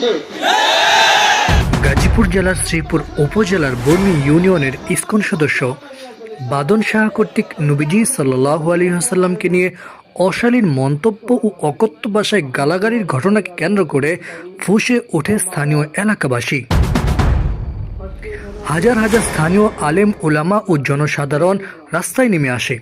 হচ্ছে। গাজীপুর জেলার শ্রীপুর উপজেলার বর্মি ইউনিয়নের ইসকন সদস্য বাদন শাহ কর্তৃক নবীজি সাল্লাল্লাহু আলাইহি ওয়াসাল্লামকে নিয়ে অশালীন মন্তব্য ও অকথ্য ভাষায় গালাগালির ঘটনাকে কেন্দ্র করে ফুঁসে ওঠে স্থানীয় এলাকাবাসী। হাজার হাজার স্থানীয় আলেম ওলামা ও জনসাধারণ রাস্তায় নেমে আসে,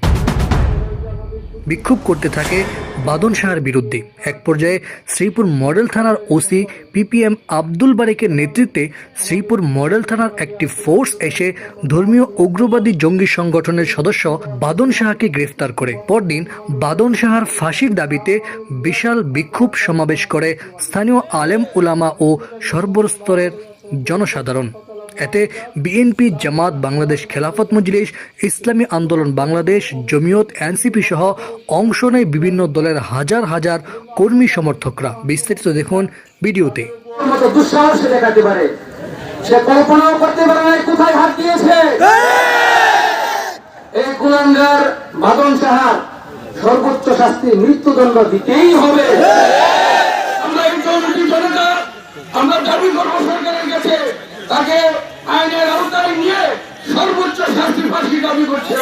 বিক্ষোভ করতে থাকে বাদন শাহর বিরুদ্ধে। এক পর্যায়ে শ্রীপুর মডেল থানার ওসি পিপিএম আব্দুল বারেকের নেতৃত্বে শ্রীপুর মডেল থানার একটি ফোর্স এসে ধর্মীয় উগ্রবাদী জঙ্গি সংগঠনের সদস্য বাদন শাহকে গ্রেফতার করে। পরদিন বাদন শাহর ফাঁসির দাবিতে বিশাল বিক্ষোভ সমাবেশ করে স্থানীয় আলেম ওলামা ও সর্বস্তরের জনসাধারণ। এতে বিএনপি, জামাত, বাংলাদেশ খেলাফত মজলিস, ইসলামী আন্দোলন বাংলাদেশ, জমিয়ত, এনসিপি সহ অংশ নেয় বিভিন্ন দলের হাজার হাজার কর্মী সমর্থকরা। বিস্তারিত দেখুন ভিডিওতে। দুঃসাহস দেখাতে পারে, সে কল্পনাও করতে পারে না কোথায় হাত দিয়েছে। এই কুলাঙ্গার বাদন শাহর সর্বোচ্চ শাস্তি মৃত্যুদণ্ড দিতেই হবে। আমরা একজন জনতা, আমরা দাবি করবো সরকারের কাছে, তাকে আইনের আওতায় নিয়ে সর্বোচ্চ শাস্তি ফাঁসি দাবি করছে।